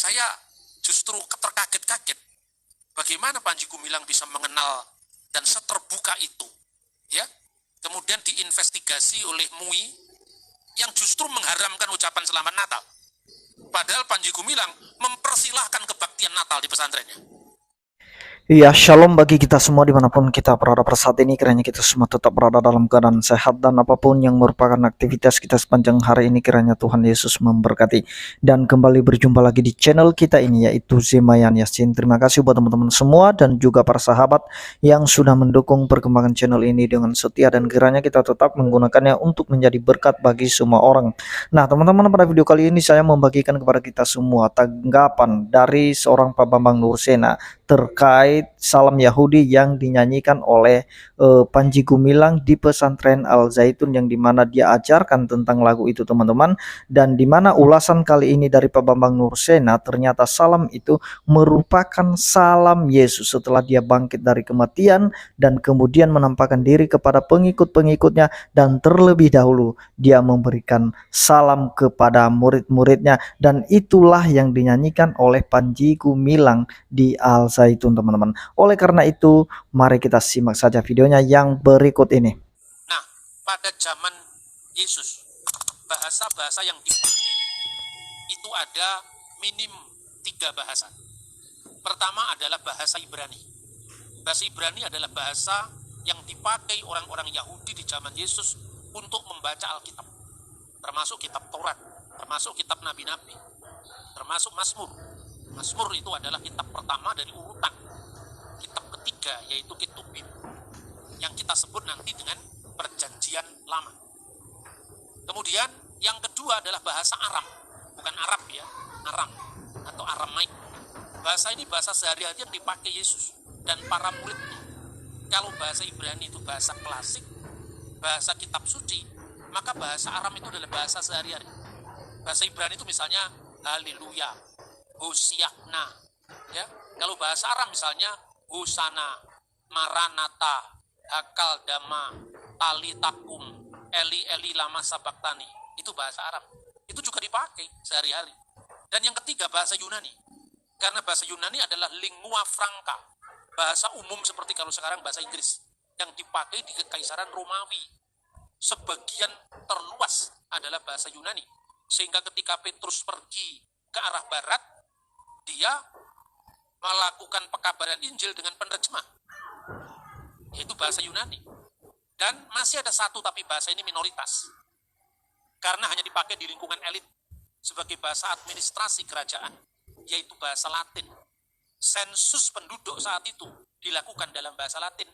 Saya justru terkaget-kaget. Bagaimana Panji Gumilang bisa mengenal dan seterbuka itu, ya? Kemudian diinvestigasi oleh MUI yang justru mengharamkan ucapan Selamat Natal. Padahal Panji Gumilang mempersilahkan kebaktian Natal di pesantrennya. Iya, shalom bagi kita semua dimanapun kita berada pada saat ini. Kiranya kita semua tetap berada dalam keadaan sehat dan apapun yang merupakan aktivitas kita sepanjang hari ini, kiranya Tuhan Yesus memberkati. Dan kembali berjumpa lagi di channel kita ini, yaitu Zemayan Yasin. Terima kasih buat teman-teman semua dan juga para sahabat yang sudah mendukung perkembangan channel ini dengan setia, dan kiranya kita tetap menggunakannya untuk menjadi berkat bagi semua orang. Nah teman-teman, pada video kali ini saya membagikan kepada kita semua tanggapan dari seorang Pak Bambang Nursena terkait salam Yahudi yang dinyanyikan oleh Panji Gumilang di pesantren Al Zaitun, yang dimana dia ajarkan tentang lagu itu teman-teman, dan dimana ulasan kali ini dari Pak Bambang Nursena, ternyata salam itu merupakan salam Yesus setelah dia bangkit dari kematian dan kemudian menampakkan diri kepada pengikut-pengikutnya, dan terlebih dahulu dia memberikan salam kepada murid-muridnya, dan itulah yang dinyanyikan oleh Panji Gumilang di Al Zaitun teman-teman. Oleh karena itu, mari kita simak saja videonya yang berikut ini. Nah, pada zaman Yesus, bahasa-bahasa yang dipakai itu ada minim 3 bahasa. Pertama adalah bahasa Ibrani. Bahasa Ibrani adalah bahasa yang dipakai orang-orang Yahudi di zaman Yesus untuk membaca Alkitab, termasuk kitab Taurat, termasuk kitab Nabi-Nabi, termasuk Mazmur. Mazmur itu adalah kitab pertama dari urutan. Kitab ketiga yaitu Ketubim, yang kita sebut nanti dengan Perjanjian Lama. Kemudian yang kedua adalah bahasa Aram, bukan Arab ya, Aram atau Aramaik. Bahasa ini bahasa sehari-hari yang dipakai Yesus dan para muridnya. Kalau bahasa Ibrani itu bahasa klasik, bahasa kitab suci, maka bahasa Aram itu adalah bahasa sehari-hari. Bahasa Ibrani itu misalnya Haleluya, Hosiakna, ya. Kalau bahasa Aram misalnya Hosana, Maranatha, Hakal Dama, Talitakum, Eli Eli Lama Sabaktani. Itu bahasa Aram. Itu juga dipakai sehari-hari. Dan yang ketiga bahasa Yunani. Karena bahasa Yunani adalah lingua franca, bahasa umum seperti kalau sekarang bahasa Inggris, yang dipakai di Kekaisaran Romawi. Sebagian terluas adalah bahasa Yunani. Sehingga ketika Petrus pergi ke arah barat, dia melakukan pekabaran Injil dengan penerjemah, yaitu bahasa Yunani. Dan masih ada satu, tapi bahasa ini minoritas, karena hanya dipakai di lingkungan elit sebagai bahasa administrasi kerajaan, yaitu bahasa Latin. Sensus penduduk saat itu dilakukan dalam bahasa Latin.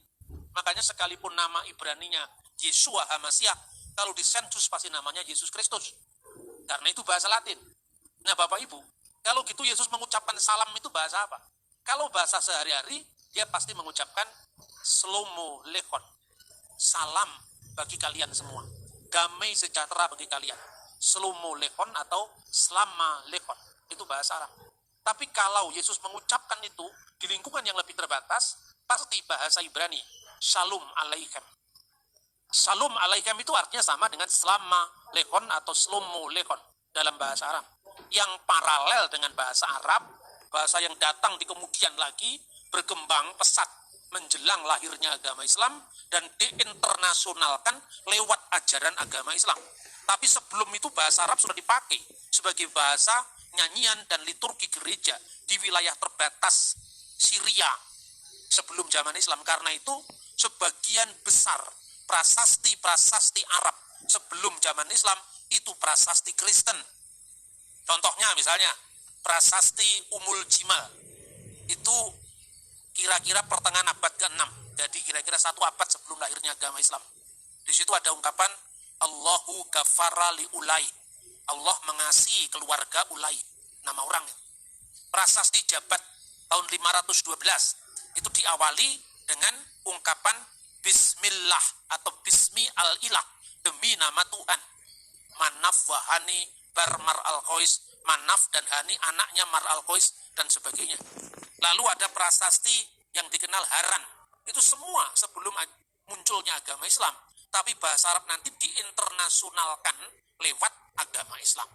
Makanya sekalipun nama Ibraninya Yeshua HaMashiach, kalau disensus pasti namanya Yesus Kristus, karena itu bahasa Latin. Nah Bapak Ibu, kalau gitu Yesus mengucapkan salam itu bahasa apa? Kalau bahasa sehari-hari, dia pasti mengucapkan Shlomo Lechon, salam bagi kalian semua, damai sejahtera bagi kalian. Shlomo Lechon atau Slama Lechon, itu bahasa Arab. Tapi kalau Yesus mengucapkan itu di lingkungan yang lebih terbatas, pasti bahasa Ibrani, Shalom Aleichem. Shalom Aleichem itu artinya sama dengan Slama Lechon atau Shlomo Lechon dalam bahasa Arab. Yang paralel dengan bahasa Arab, bahasa yang datang di kemudian lagi, berkembang pesat menjelang lahirnya agama Islam dan diinternasionalkan lewat ajaran agama Islam. Tapi sebelum itu bahasa Arab sudah dipakai sebagai bahasa nyanyian dan liturgi gereja di wilayah terbatas Syria sebelum zaman Islam. Karena itu sebagian besar prasasti-prasasti Arab sebelum zaman Islam itu prasasti Kristen. Contohnya misalnya prasasti Umul Jimal itu kira-kira pertengahan abad ke-6, jadi kira-kira 1 abad sebelum lahirnya agama Islam. Di situ ada ungkapan Allahu ghafara li Ulay, Allah mengasihi keluarga Ulay, nama orang. Prasasti Jabat tahun 512 itu diawali dengan ungkapan Bismillah atau Bismi al-Ilah, demi nama Tuhan. Manaf wahani Barmar al-Khois, Manaf dan Hani anaknya Mar al-Khois dan sebagainya. Lalu ada prasasti yang dikenal Haran. Itu semua sebelum munculnya agama Islam. Tapi bahasa Arab nanti diinternasionalkan lewat agama Islam.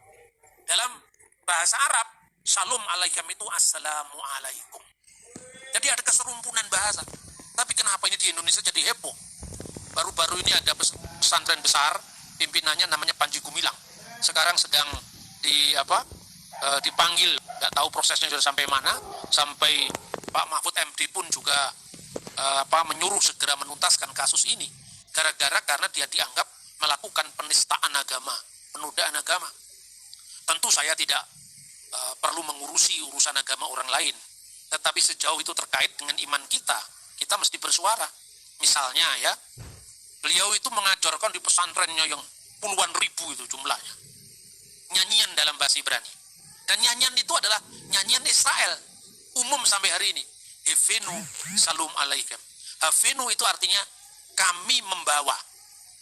Dalam bahasa Arab Shalom alaikum itu assalamu alaikum. Jadi ada keserumpunan bahasa. Tapi kenapa ini di Indonesia jadi heboh? Baru-baru ini ada pesantren besar, pimpinannya namanya Panji Gumilang. Sekarang sedang dipanggil, nggak tahu prosesnya sudah sampai mana, sampai Pak Mahfud MD pun juga menyuruh segera menuntaskan kasus ini karena dia dianggap melakukan penistaan agama, penodaan agama. Tentu saya tidak perlu mengurusi urusan agama orang lain, tetapi sejauh itu terkait dengan iman kita, kita mesti bersuara. Misalnya ya, beliau itu mengajarkan di pesantrennya yang puluhan ribu itu jumlahnya, nyanyian dalam bahasa Ibrani. Dan nyanyian itu adalah nyanyian Israel, umum sampai hari ini. Havenu Shalom alaikum. Havenu itu artinya kami membawa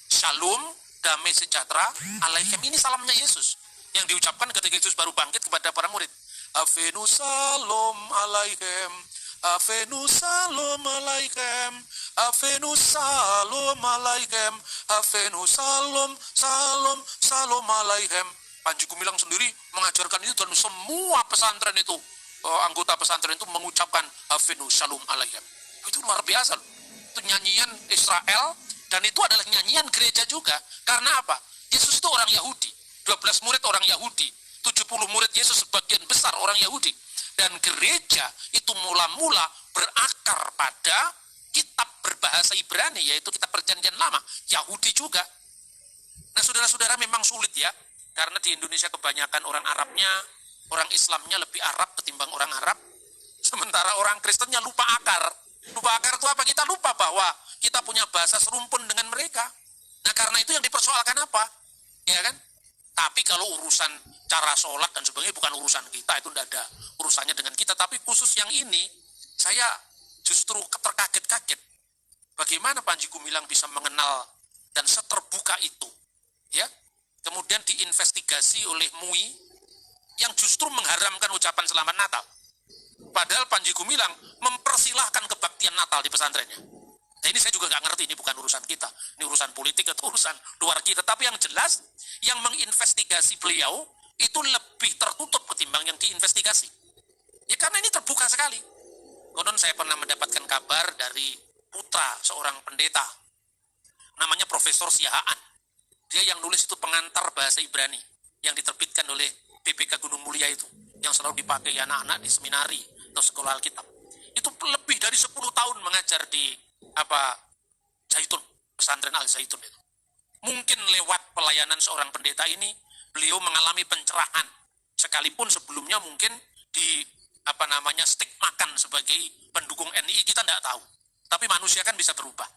shalom, damai sejahtera, alaikum. Ini salamnya Yesus yang diucapkan ketika Yesus baru bangkit kepada para murid. Havenu Shalom alaikum. Havenu Shalom alaikum. Havenu Shalom alaikum. Havenu Shalom, Shalom, Shalom alaikum. Panji Gumilang sendiri mengajarkan itu dan semua pesantren itu, anggota pesantren itu mengucapkan Havenu Shalom alaikum. Itu luar biasa loh. Itu nyanyian Israel dan itu adalah nyanyian gereja juga. Karena apa? Yesus itu orang Yahudi. 12 murid orang Yahudi. 70 murid Yesus sebagian besar orang Yahudi. Dan gereja itu mula-mula berakar pada kitab berbahasa Ibrani, yaitu kitab Perjanjian Lama. Yahudi juga. Nah saudara-saudara, memang sulit ya. Karena di Indonesia kebanyakan orang Arabnya, orang Islamnya lebih Arab ketimbang orang Arab. Sementara orang Kristennya lupa akar. Lupa akar itu apa? Kita lupa bahwa kita punya bahasa serumpun dengan mereka. Nah karena itu yang dipersoalkan apa? Ya kan? Tapi kalau urusan cara sholat dan sebagainya bukan urusan kita, itu tidak ada urusannya dengan kita. Tapi khusus yang ini, saya justru terkaget-kaget. Bagaimana Panji Gumilang bisa mengenal dan seterbuka itu, ya? Kemudian diinvestigasi oleh MUI yang justru mengharamkan ucapan selamat Natal. Padahal Panji Gumilang mempersilahkan kebaktian Natal di pesantrennya. Nah ini saya juga nggak ngerti, ini bukan urusan kita. Ini urusan politik atau urusan luar kita. Tapi yang jelas, yang menginvestigasi beliau itu lebih tertutup ketimbang yang diinvestigasi. Ya karena ini terbuka sekali. Konon saya pernah mendapatkan kabar dari putra seorang pendeta. Namanya Profesor Siahaan. Dia yang nulis itu pengantar bahasa Ibrani yang diterbitkan oleh BPK Gunung Mulia itu, yang selalu dipakai anak-anak di seminari atau sekolah Alkitab. Itu lebih dari 10 tahun mengajar di Zaitun, pesantren Al Zaitun itu. Mungkin lewat pelayanan seorang pendeta ini, beliau mengalami pencerahan. Sekalipun sebelumnya mungkin stigmakan sebagai pendukung NI, kita tidak tahu. Tapi manusia kan bisa berubah.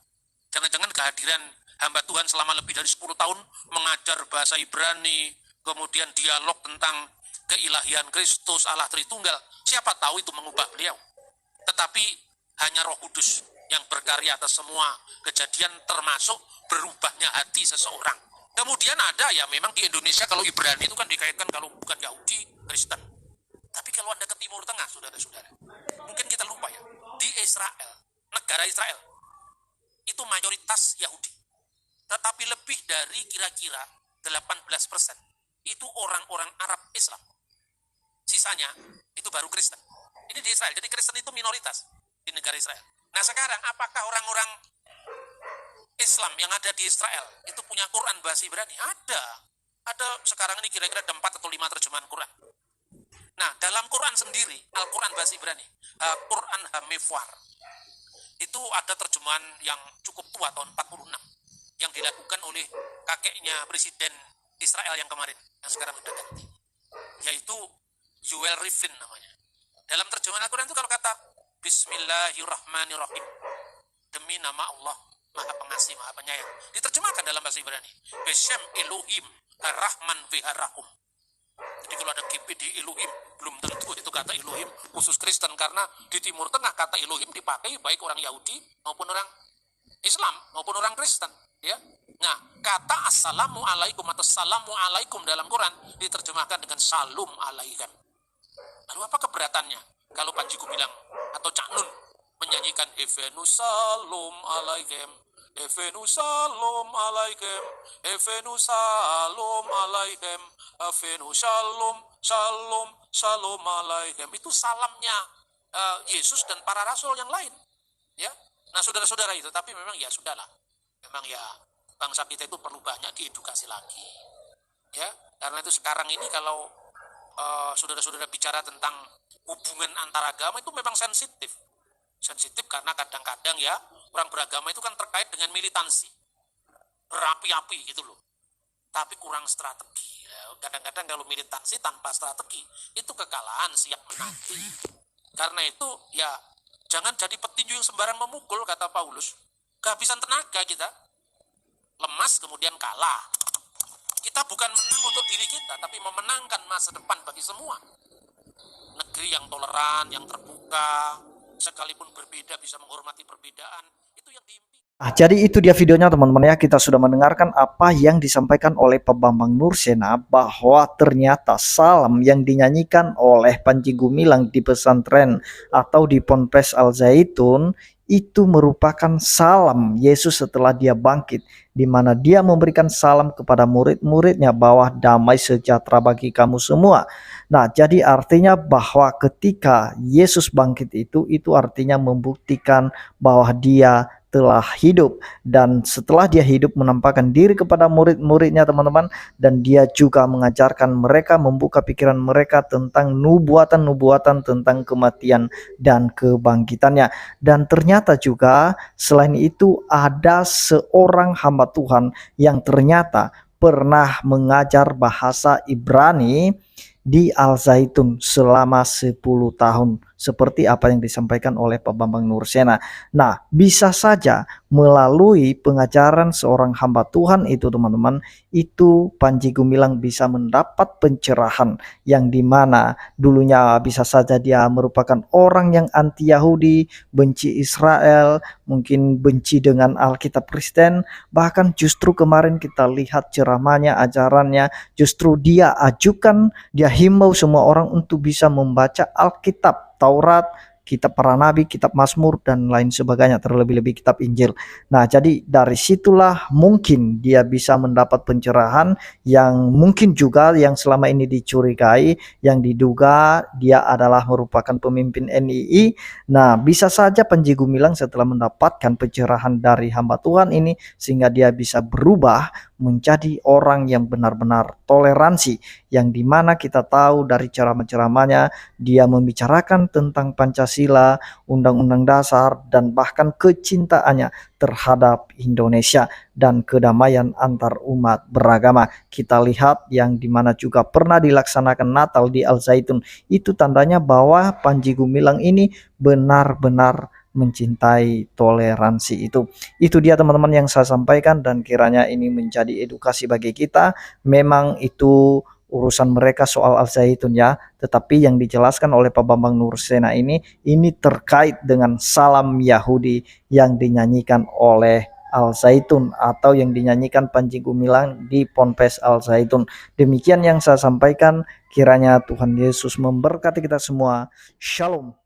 Jangan-jangan kehadiran hamba Tuhan selama lebih dari 10 tahun mengajar bahasa Ibrani, kemudian dialog tentang keilahian Kristus, Allah Tritunggal, siapa tahu itu mengubah beliau. Tetapi hanya Roh Kudus yang berkarya atas semua kejadian, termasuk berubahnya hati seseorang. Kemudian ada ya memang di Indonesia kalau Ibrani itu kan dikaitkan kalau bukan Yahudi, Kristen. Tapi kalau Anda ke Timur Tengah, saudara-saudara, mungkin kita lupa ya, di Israel, negara Israel, itu mayoritas Yahudi. Tetapi lebih dari kira-kira 18% itu orang-orang Arab Islam. Sisanya itu baru Kristen. Ini di Israel, jadi Kristen itu minoritas di negara Israel. Nah sekarang apakah orang-orang Islam yang ada di Israel itu punya Quran bahasa Ibrani? Ada sekarang ini kira-kira ada 4 atau 5 terjemahan Quran. Nah dalam Quran sendiri, Al-Quran bahasa Ibrani, Quran Hamifwar, itu ada terjemahan yang cukup tua tahun 46 yang dilakukan oleh kakeknya Presiden Israel yang kemarin, yang sekarang sudah ganti, yaitu Yuval Rivlin namanya. Dalam terjemahan Al-Quran itu kalau kata Bismillahirrahmanirrahim, demi nama Allah Maha Pengasih, Maha Penyayang, diterjemahkan dalam bahasa Ibrani Beshem Elohim Rahman Veharahum. Jadi kalau ada GP di Elohim, belum tentu itu kata Elohim khusus Kristen, karena di Timur Tengah kata Elohim dipakai baik orang Yahudi maupun orang Islam maupun orang Kristen, ya. Nah, kata assalamu alaikum atau salamu alaikum dalam Quran diterjemahkan dengan salum alaikum. Lalu apa keberatannya kalau Panji Gumilang atau Cak Nun menyanyikan Evenu salum alaikum, Evenu salum alaikum, Evenu salum alaikum, Evenu shalom, Shalom, shalom alaikum. Itu salamnya Yesus dan para rasul yang lain. Ya, nah saudara-saudara itu, tapi memang ya sudahlah. Memang ya bangsa kita itu perlu banyak diedukasi lagi. Ya, karena itu sekarang ini kalau saudara-saudara bicara tentang hubungan antar agama itu memang sensitif. Sensitif karena kadang-kadang ya orang beragama itu kan terkait dengan militansi. Berapi-api gitu loh. Tapi kurang strategi. Kadang-kadang kalau militansi tanpa strategi itu kekalahan siap menanti. Karena itu ya jangan jadi petinju yang sembarang memukul, kata Paulus. Kehabisan tenaga kita. Lemas kemudian kalah. Kita bukan menang untuk diri kita, tapi memenangkan masa depan bagi semua. Negeri yang toleran, yang terbuka, sekalipun berbeda bisa menghormati perbedaan, itu yang diimpikan. Jadi itu dia videonya teman-teman ya. Kita sudah mendengarkan apa yang disampaikan oleh Pak Bambang Nursena, bahwa ternyata salam yang dinyanyikan oleh Panji Gumilang di pesantren atau di Ponpes Al Zaitun itu merupakan salam Yesus setelah dia bangkit, di mana dia memberikan salam kepada murid-muridnya bahwa damai sejahtera bagi kamu semua. Nah, jadi artinya bahwa ketika Yesus bangkit itu artinya membuktikan bahwa dia telah hidup, dan setelah dia hidup menampakkan diri kepada murid-muridnya teman-teman, dan dia juga mengajarkan mereka, membuka pikiran mereka tentang nubuatan-nubuatan tentang kematian dan kebangkitannya. Dan ternyata juga selain itu ada seorang hamba Tuhan yang ternyata pernah mengajar bahasa Ibrani di Al Zaitun selama 10 tahun, seperti apa yang disampaikan oleh Pak Bambang Nursena. Nah, bisa saja melalui pengajaran seorang hamba Tuhan itu teman-teman, itu Panji Gumilang bisa mendapat pencerahan, yang dimana dulunya bisa saja dia merupakan orang yang anti Yahudi, benci Israel, mungkin benci dengan Alkitab Kristen. Bahkan justru kemarin kita lihat ceramahnya, ajarannya, justru dia ajukan, dia himbau semua orang untuk bisa membaca Alkitab, Taurat, kitab para nabi, kitab Mazmur, dan lain sebagainya, terlebih-lebih kitab Injil. Nah, jadi dari situlah mungkin dia bisa mendapat pencerahan yang mungkin juga yang selama ini dicurigai, yang diduga dia adalah merupakan pemimpin NII. Nah, bisa saja Panji Gumilang setelah mendapatkan pencerahan dari hamba Tuhan ini, sehingga dia bisa berubah menjadi orang yang benar-benar toleransi, yang dimana kita tahu dari ceramah-ceramahnya dia membicarakan tentang Pancasila, Undang-Undang Dasar, dan bahkan kecintaannya terhadap Indonesia dan kedamaian antar umat beragama. Kita lihat yang dimana juga pernah dilaksanakan Natal di Al Zaitun, itu tandanya bahwa Panji Gumilang ini benar-benar mencintai toleransi itu. Itu dia teman-teman yang saya sampaikan, dan kiranya ini menjadi edukasi bagi kita. Memang itu urusan mereka soal Al Zaitun ya, tetapi yang dijelaskan oleh Pak Bambang Nursena ini terkait dengan salam Yahudi yang dinyanyikan oleh Al Zaitun atau yang dinyanyikan Panji Gumilang di Ponpes Al Zaitun. Demikian yang saya sampaikan, kiranya Tuhan Yesus memberkati kita semua. Shalom.